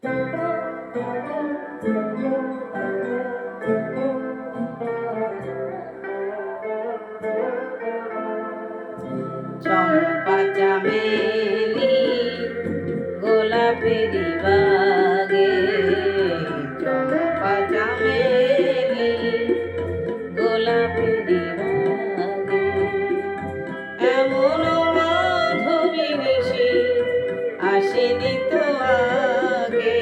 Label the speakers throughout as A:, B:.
A: চম্পা চামেলি গোলাপেরি বাগে, চম্পা চামেলি গোলাপেরি বাগে, এমন মাধবী নিশি আসেনি তো আগে,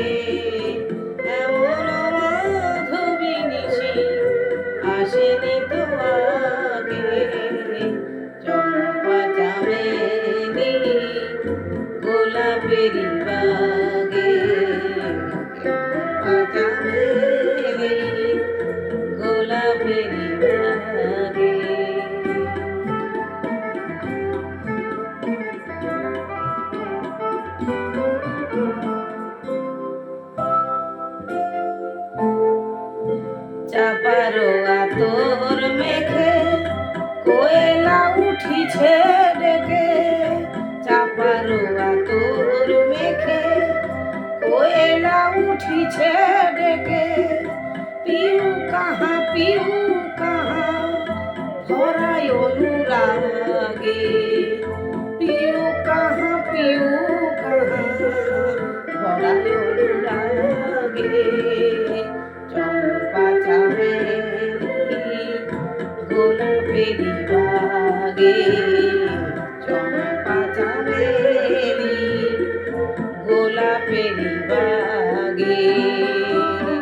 A: এমন মাধবী নিশি আসেনি তো আগে। চম্পা চামেলি গোলাপেরি বাগে, চম্পা চামেলি গোলাপেরি বাগে। চাপারো আতর মেখে কোয়েলা উঠিছে ডেকে, চাপারো আতর মেখে কোয়েলা উঠিছে ডেকে, পিউ কাহা ভরায় অনুরাগে, পিউ